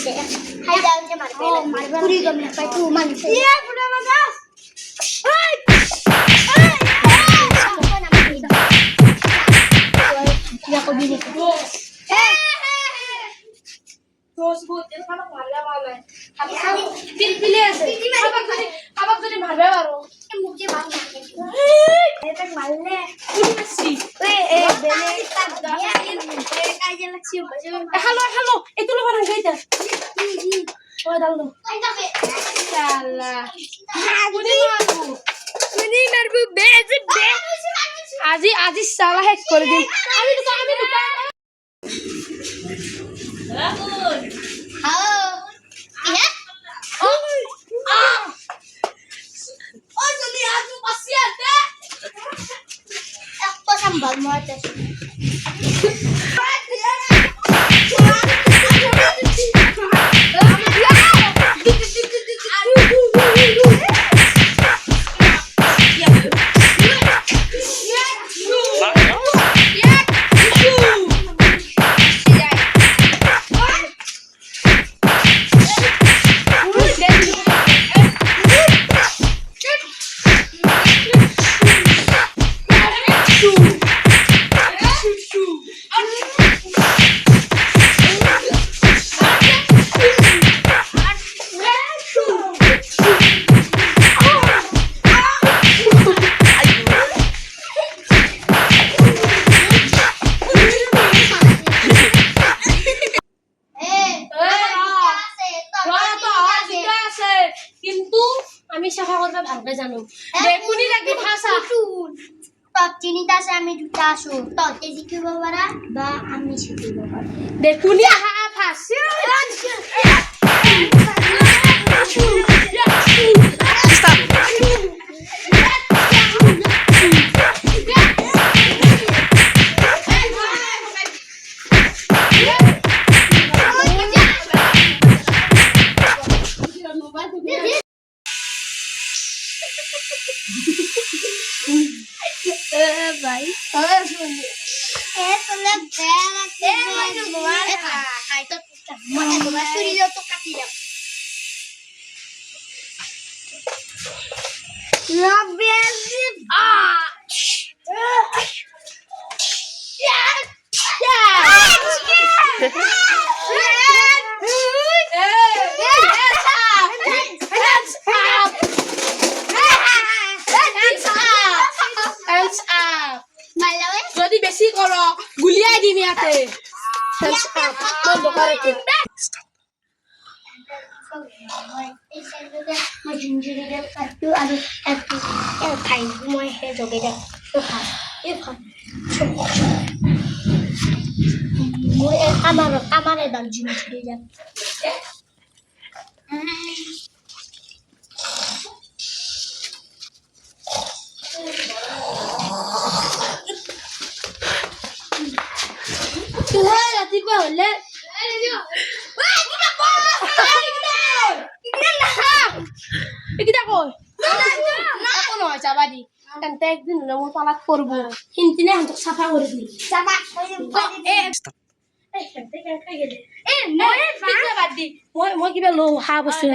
আছে খাই যাও যে মারবে পুরি গম না পাই তু মানছে ইয়া পুরা বাস এই ya ko bini ko Terus bu, itu kan malah malah. Pilih aja. Abang jadi malah baru. Mungkin banget. Itu malah. Ini masih. Bener. Aja lagi halo. Itu lu orang gaita. Oh, dah lu. Salah. Ini marbu beze be. Aji salah hack कर दी. अभी तो Ragun. Halo. Iya? Oh, jadi aku pasti ada. Aku sambal mata. ভালকে জানো বেকুনি লাগি ভাষা তত চিনিতা আছে আমি দুটা আছো ততে শিকিব পাৰা বা আমি শিকিব পাৰা বেকুনি আহা ভাষা Bye. যদি বেশি কৰো গুলিয়াই দিম ইয়াতে বন্ধ কৰে কি মই জিঞ্জিৰি দে কাটু আৰু একটু খাই মই হে জগে দে তো খা এই খা মই আমার এডাল জিঞ্জিৰি দে ৰাতিপুৱা হলে তেন্তে একদিন হলে মোৰ পালাত পৰব সিনতিনে হাতক চাফা কৰি দিম মই কিবা লো হা বস্তু